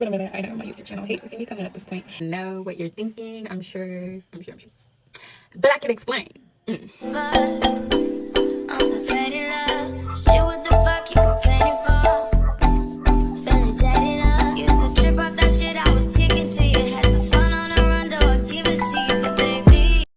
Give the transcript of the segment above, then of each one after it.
Wait a minute, I know my YouTube channel hates to see me coming at this point. Know what you're thinking, I'm sure. But I can explain.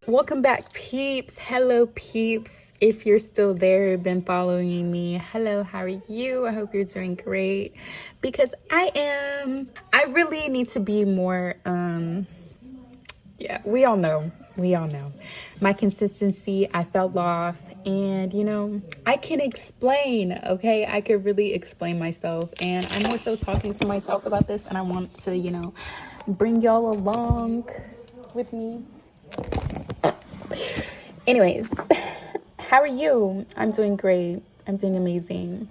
Welcome back, peeps. Hello, peeps. If you're still there, been following me, hello, how are you? I hope you're doing great, because I am. I really need to be more yeah, we all know my consistency. I fell off, and you know, I can explain. Okay, I could really explain myself, and I'm more so talking to myself about this, and I want to, you know, bring y'all along with me. Anyways, how are you? I'm doing great. I'm doing amazing.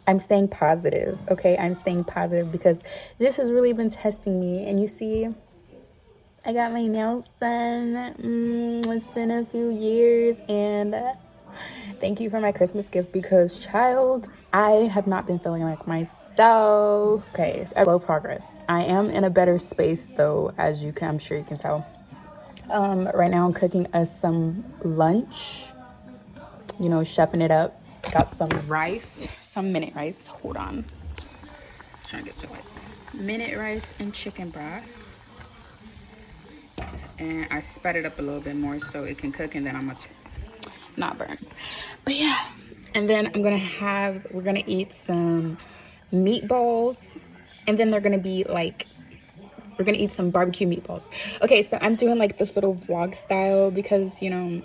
I'm staying positive. Okay, I'm staying positive because this has really been testing me. And you see, I got my nails done. It's been a few years, and thank you for my Christmas gift, because child, I have not been feeling like myself. Okay, slow progress. I am in a better space though, as you can, I'm sure you can tell. Right now I'm cooking us some lunch, you know, chefing it up. Got some rice, some minute rice. Hold on, I'm trying to get to it. Minute rice and chicken broth. And I sped it up a little bit more so it can cook, and then I'm gonna not burn. But yeah, and then we're gonna eat some meatballs, and then they're gonna be like, we're gonna eat some barbecue meatballs. Okay, so I'm doing like this little vlog style because, you know,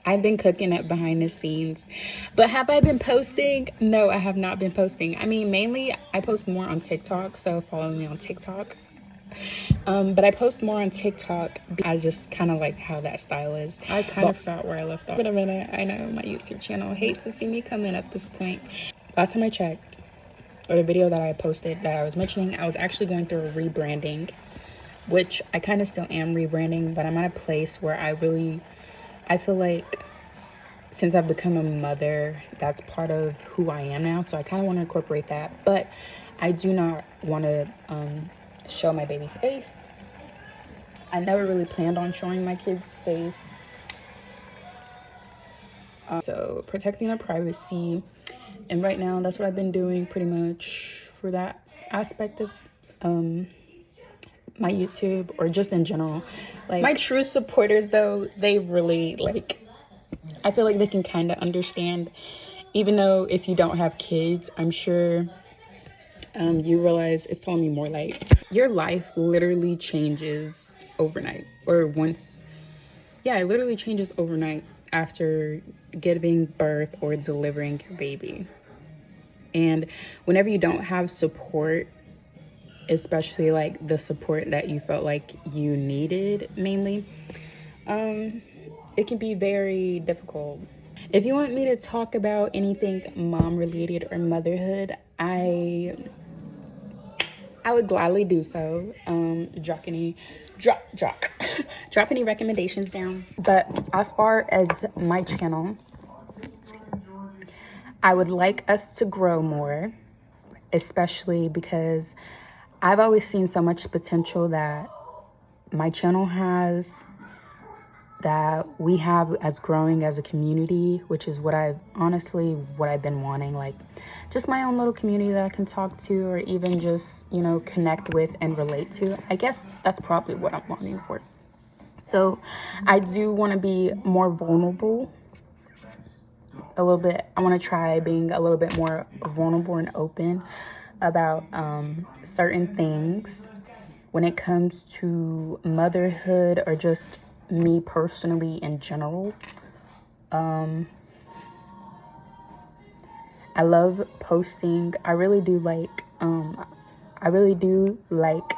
I've been cooking it behind the scenes. But have I been posting? No, I have not been posting. I mean, mainly I post more on TikTok, so follow me on TikTok. But I post more on TikTok. I just kind of like how that style is. I kind of forgot where I left off. Wait a minute, I know my YouTube channel hates to see me come in at this point. Last time I checked, or the video that I posted that I was mentioning, I was actually going through a rebranding, which I kind of still am rebranding, but I'm at a place where I feel like since I've become a mother, that's part of who I am now. So I kind of want to incorporate that, but I do not want to show my baby's face. I never really planned on showing my kid's face. So protecting their privacy. And right now, that's what I've been doing pretty much for that aspect of my YouTube, or just in general. Like, my true supporters though, they really like, I feel like they can kind of understand, even though if you don't have kids, I'm sure you realize it's telling me more like your life literally changes overnight, or once, yeah, it literally changes overnight after giving birth or delivering your baby. And whenever you don't have support, especially like the support that you felt like you needed mainly, it can be very difficult. If you want me to talk about anything mom related or motherhood, I would gladly do so. Drop any recommendations down. But as far as my channel, I would like us to grow more, especially because I've always seen so much potential that my channel has, that we have as growing as a community, which is what I've been wanting, like just my own little community that I can talk to, or even just, you know, connect with and relate to. I guess that's probably what I'm longing for. So I do want to be more vulnerable a little bit. I want to try being a little bit more vulnerable and open about certain things when it comes to motherhood, or just me personally in general. I love posting. I really do like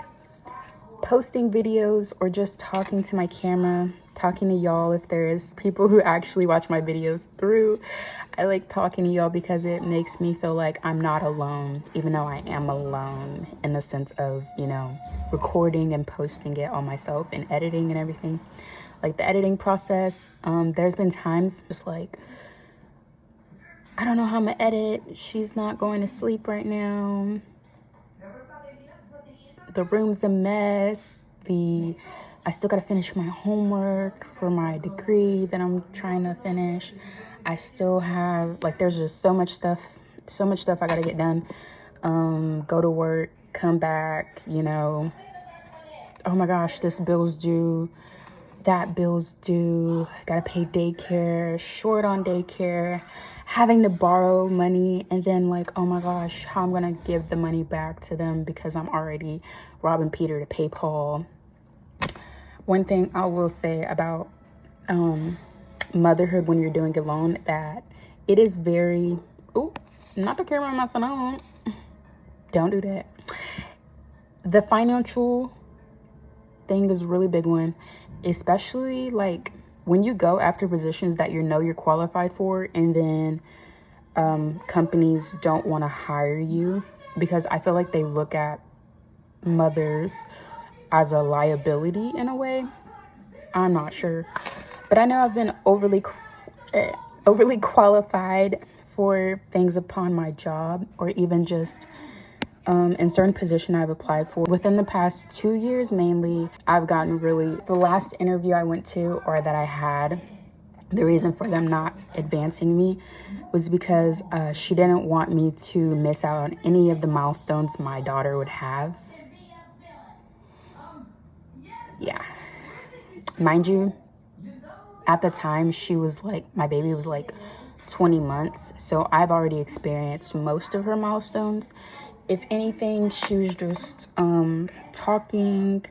posting videos, or just talking to my camera, talking to y'all. If there is people who actually watch my videos through, I like talking to y'all because it makes me feel like I'm not alone, even though I am alone in the sense of, you know, recording and posting it on myself and editing and everything. Like the editing process, there's been times just like, I don't know how I'm gonna edit. She's not going to sleep right now. the room's a mess. I still gotta finish my homework for my degree that I'm trying to finish. I still have, like, there's just so much stuff I gotta get done. Go to work, come back, you know. Oh my gosh, this bill's due, that bill's due, gotta pay daycare, short on daycare, having to borrow money, and then like, oh my gosh, how I'm gonna give the money back to them because I'm already robbing Peter to pay Paul. One thing I will say about motherhood when you're doing it alone, that it is very, not to carry my son on, don't do that. The financial thing is a really big one, especially like when you go after positions that you know you're qualified for, and then companies don't want to hire you because I feel like they look at mothers as a liability in a way. I'm not sure, but I know I've been overly qualified for things upon my job, or even just in certain position I've applied for. Within the past 2 years, mainly, I've gotten really, the last interview I went to, or that I had, the reason for them not advancing me was because she didn't want me to miss out on any of the milestones my daughter would have. Yeah. Mind you, at the time, she was like, my baby was like 20 months. So I've already experienced most of her milestones. If anything, she was just talking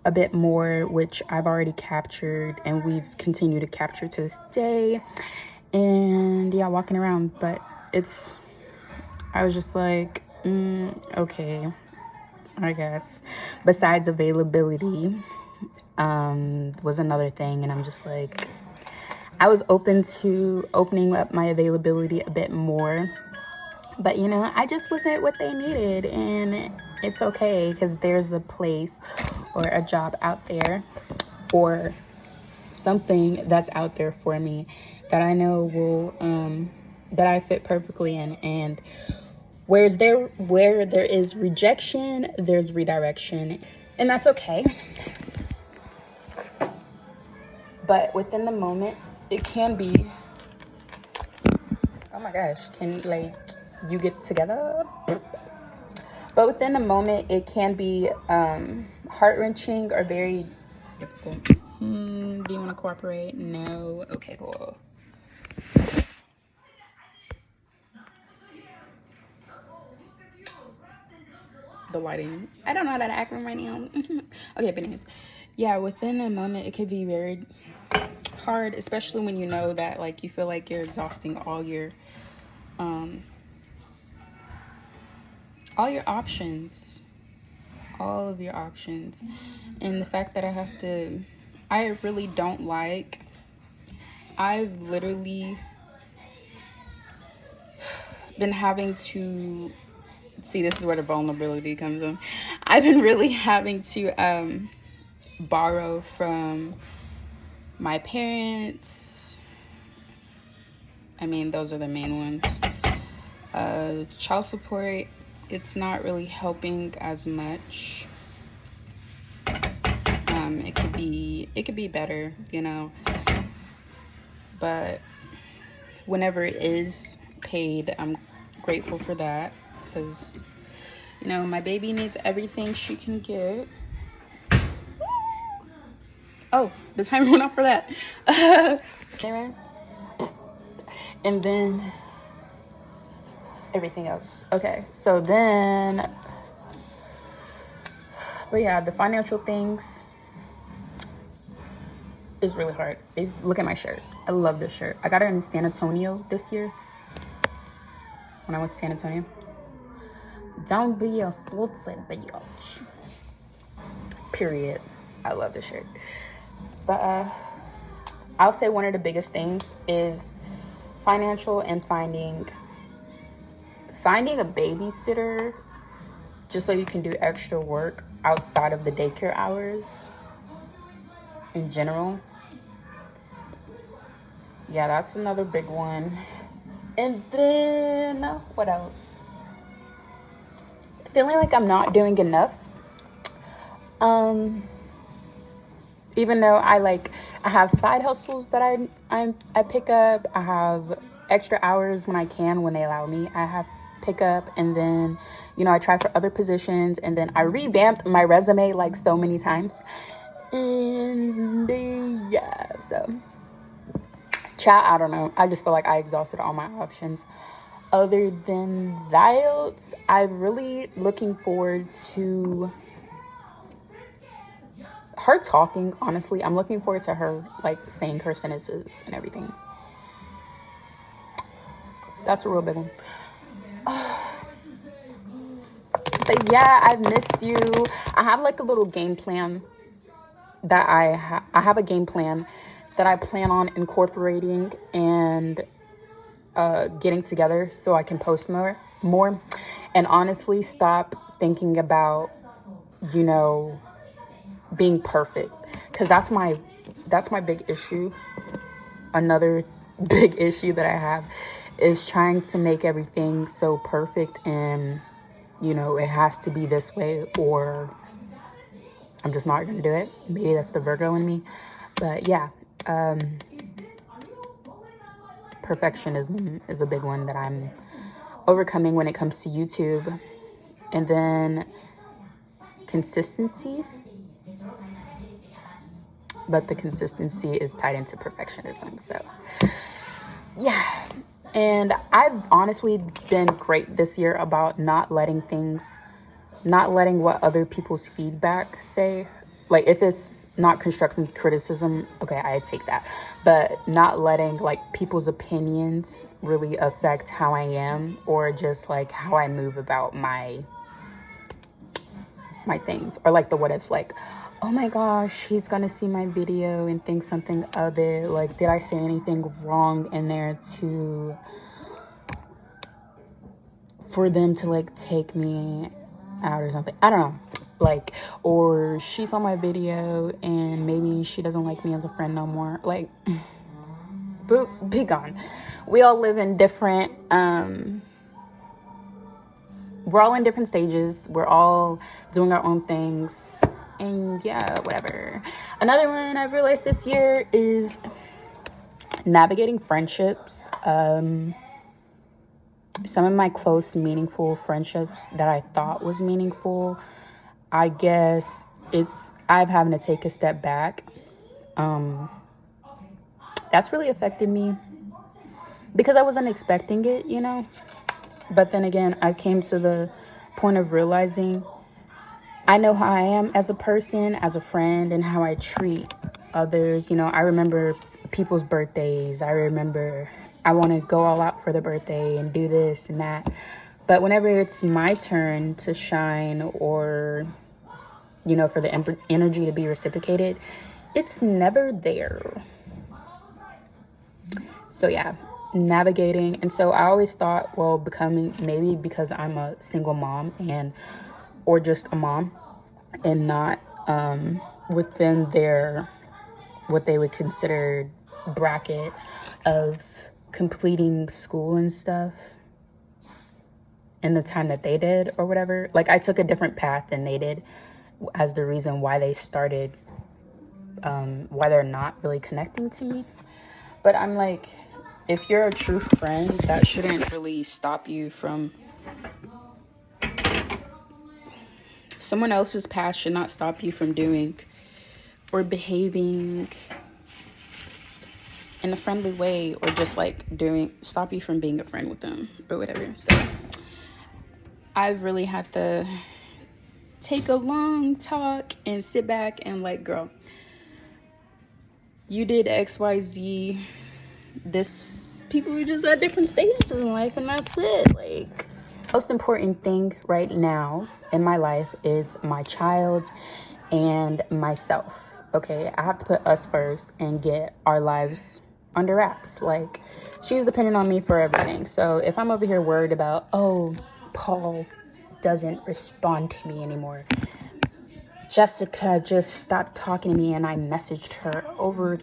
a bit more, which I've already captured, and we've continued to capture to this day. And yeah, walking around, but I was just like, okay, I guess. Besides availability was another thing, and I'm just like, I was open to opening up my availability a bit more, but you know, I just wasn't what they needed, and it's okay, because there's a place or a job out there, or something that's out there for me that I know will that I fit perfectly in. And where there is rejection, there's redirection, and that's okay. But within the moment, it can be, oh my gosh, can like you get together? But within the moment, it can be heart-wrenching or very difficult. Do you want to cooperate? No? Okay, cool. The lighting. I don't know how to act right now. Okay, but anyways. Yeah, within a moment, it could be very hard, especially when you know that, like, you feel like you're exhausting all your options. All of your options. And the fact that I really don't like, I've literally been having to, see, this is where the vulnerability comes in. I've been really having to borrow from my parents. I mean, those are the main ones. Child support, it's not really helping as much. It could be better, you know, but whenever it is paid, I'm grateful for that, because, you know, my baby needs everything she can get. Oh, the timer went off for that. Cameras. And then everything else. Okay, so then, but yeah, the financial things is really hard. Look at my shirt. I love this shirt. I got it in San Antonio this year when I went to San Antonio. Don't be a slutty bitch. Period. I love this shirt. But I'll say one of the biggest things is financial, and finding a babysitter just so you can do extra work outside of the daycare hours in general. Yeah, that's another big one. And then what else? feeling like I'm not doing enough. Even though I have side hustles that I pick up. I have extra hours when I can, when they allow me. I have pick up, and then, you know, I try for other positions, and then I revamped my resume like so many times. And yeah, so chat, I don't know. I just feel like I exhausted all my options. Other than that, I'm really looking forward to her talking. Honestly, I'm looking forward to her like saying her sentences and everything. That's a real big one. But yeah, I've missed you. I have like a little game plan that I have a game plan that I plan on incorporating and getting together so I can post more, and honestly stop thinking about, you know, being perfect, because that's my big issue. Another big issue that I have is trying to make everything so perfect, and you know, it has to be this way or I'm just not gonna do it. Maybe that's the Virgo in me, but yeah, perfectionism is a big one that I'm overcoming when it comes to YouTube. And then consistency, but the consistency is tied into perfectionism. So yeah, and I've honestly been great this year about not letting what other people's feedback say, like if it's not constructive criticism, okay, I take that, but not letting like people's opinions really affect how I am, or just like how I move about my things, or like the what ifs, like, oh my gosh, he's gonna see my video and think something of it, like did I say anything wrong in there to for them to like take me out or something, I don't know, like, or she saw my video and maybe she doesn't like me as a friend no more, like be gone. We all live in different we're all in different stages. We're all doing our own things. And yeah, whatever. Another one I've realized this year is navigating friendships. Some of my close, meaningful friendships that I thought was meaningful, I guess I've having to take a step back. That's really affected me because I wasn't expecting it, you know? But then again, I came to the point of realizing I know how I am as a person, as a friend, and how I treat others. You know, I remember people's birthdays. I remember I want to go all out for the birthday and do this and that. But whenever it's my turn to shine, or, you know, for the energy to be reciprocated, it's never there. So yeah, navigating. And so I always thought, well, becoming, maybe because I'm a single mom or just a mom and not within their what they would consider bracket of completing school and stuff in the time that they did or whatever. Like I took a different path than they did as the reason why they started, why they're not really connecting to me. But I'm like, if you're a true friend, that shouldn't really stop you from, someone else's past should not stop you from doing or behaving in a friendly way, or just like stop you from being a friend with them or whatever. So I've really had to take a long talk and sit back and like, girl, you did XYZ. People are just at different stages in life, and that's it. Like, most important thing right now in my life is my child and myself. Okay, I have to put us first and get our lives under wraps. Like, she's dependent on me for everything. So if I'm over here worried about, oh, Paul doesn't respond to me anymore, Jessica just stopped talking to me and I messaged her over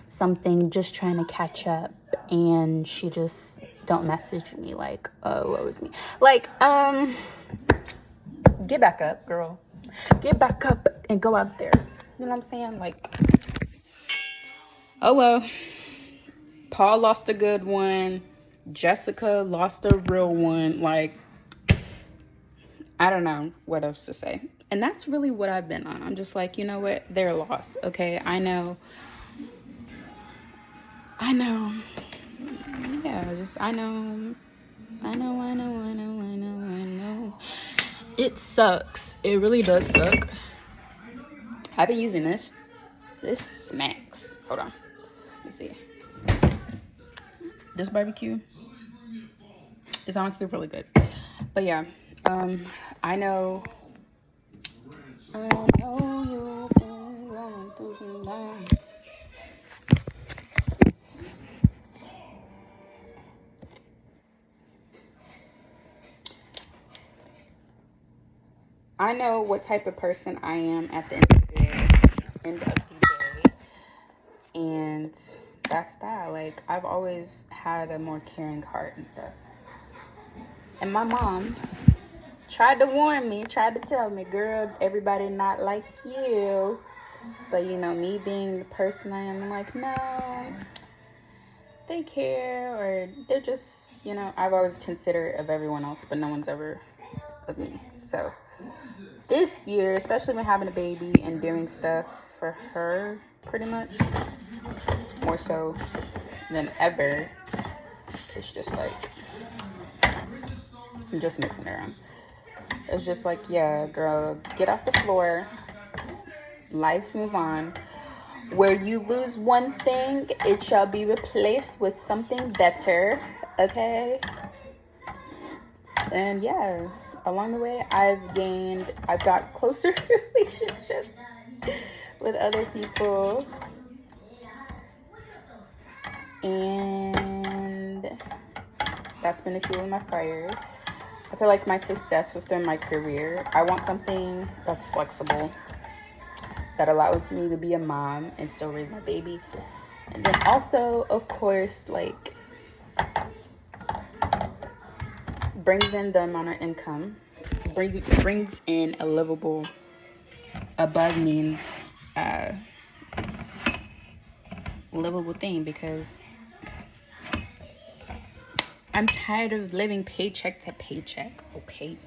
something just trying to catch up and she just don't message me, like, oh, what was me? Like, get back up, girl. Get back up and go out there. You know what I'm saying? Like, oh well. Paul lost a good one. Jessica lost a real one. Like, I don't know what else to say. And that's really what I've been on. I'm just like, you know what? They're lost. Okay, I know. Yeah, I know. It sucks. It really does suck. I've been using this. This smacks. Hold on. Let me see. This barbecue is honestly really good. But yeah, I know you've been going through some time. I know what type of person I am at the end of the day. And that's that. Like, I've always had a more caring heart and stuff. And my mom tried to warn me, tried to tell me, girl, everybody not like you. But, you know, me being the person I am, I'm like, no, they care, or they're just, you know, I've always considerate of everyone else, but no one's ever of me. So this year, especially when having a baby and doing stuff for her, pretty much, more so than ever, it's just like, I'm just mixing it around. It's just like, yeah, girl, get off the floor. Life move on. Where you lose one thing, it shall be replaced with something better. Okay? And yeah, along the way, I've got closer relationships with other people. And that's been a fuel in my fire. I feel like my success within my career, I want something that's flexible, that allows me to be a mom and still raise my baby. And then also, of course, like, brings in the amount of income, brings in a livable, above means livable thing, because I'm tired of living paycheck to paycheck, okay?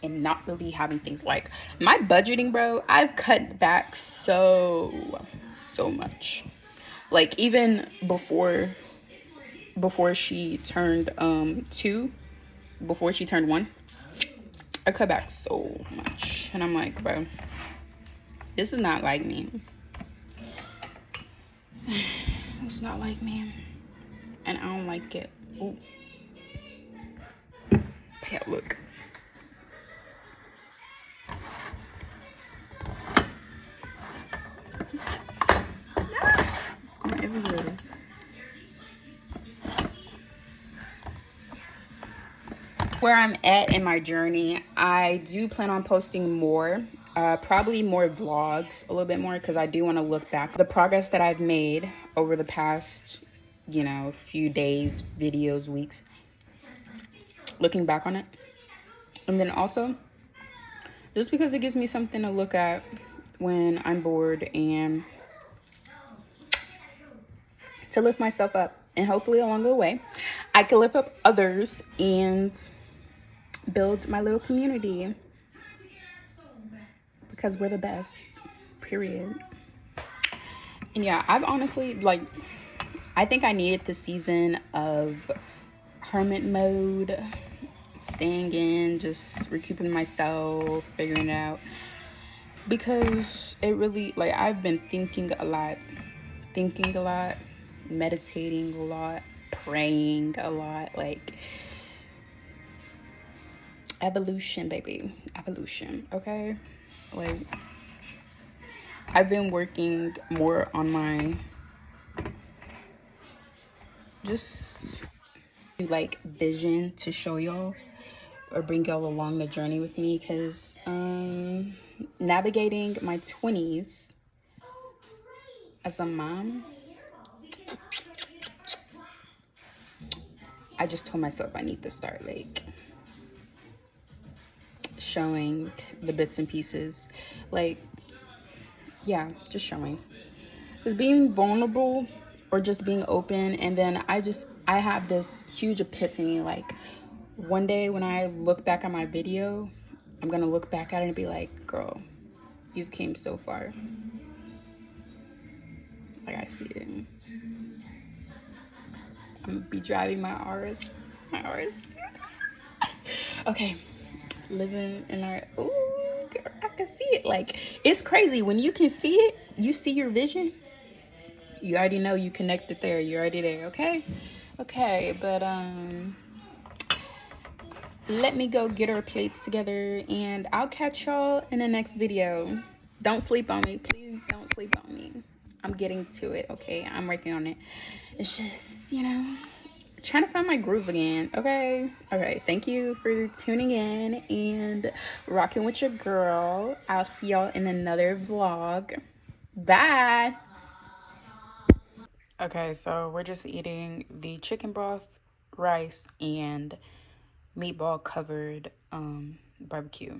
And not really having things like my budgeting, bro. I've cut back so much. Like, even before she turned 2, before she turned 1, I cut back so much. And I'm like, bro, this is not like me. It's not like me. And I don't like it. Ooh. Yeah, look. Going everywhere. Where I'm at in my journey, I do plan on posting more, probably more vlogs, a little bit more, because I do want to look back the progress that I've made over the past, you know, few days, videos, weeks, looking back on it. And then also, just because it gives me something to look at when I'm bored, and to lift myself up. And hopefully along the way, I can lift up others and build my little community, because we're the best, period. And yeah, I've honestly, like, I think I needed the season of hermit mode, staying in, just recouping myself, figuring it out, because it really, like, I've been thinking a lot, meditating a lot, praying a lot, like, evolution, baby, evolution, okay? Like, I've been working more on my just like vision to show y'all, or bring y'all along the journey with me, because navigating my 20s as a mom, I just told myself I need to start like showing the bits and pieces. Like, yeah, just showing. It's being vulnerable or just being open. And then I have this huge epiphany. Like, one day when I look back at my video, I'm gonna look back at it and be like, girl, you've came so far. Like, I see it. I'm gonna be driving my R's. My R's. Okay. Living in our, ooh, girl, I can see it. Like, it's crazy. When you can see it, you see your vision. You already know you connected there. You're already there, okay? Okay, but let me go get our plates together and I'll catch y'all in the next video. Don't sleep on me. Please don't sleep on me. I'm getting to it, okay? I'm working on it. It's just, you know, trying to find my groove again, okay? Okay, thank you for tuning in and rocking with your girl. I'll see y'all in another vlog. Bye. Okay, so we're just eating the chicken broth, rice, and meatball covered barbecue.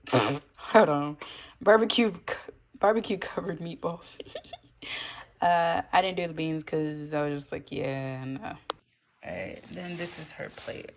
Hold on. Barbecue covered meatballs. I didn't do the beans because I was just like, yeah, no. Alright, then this is her plate.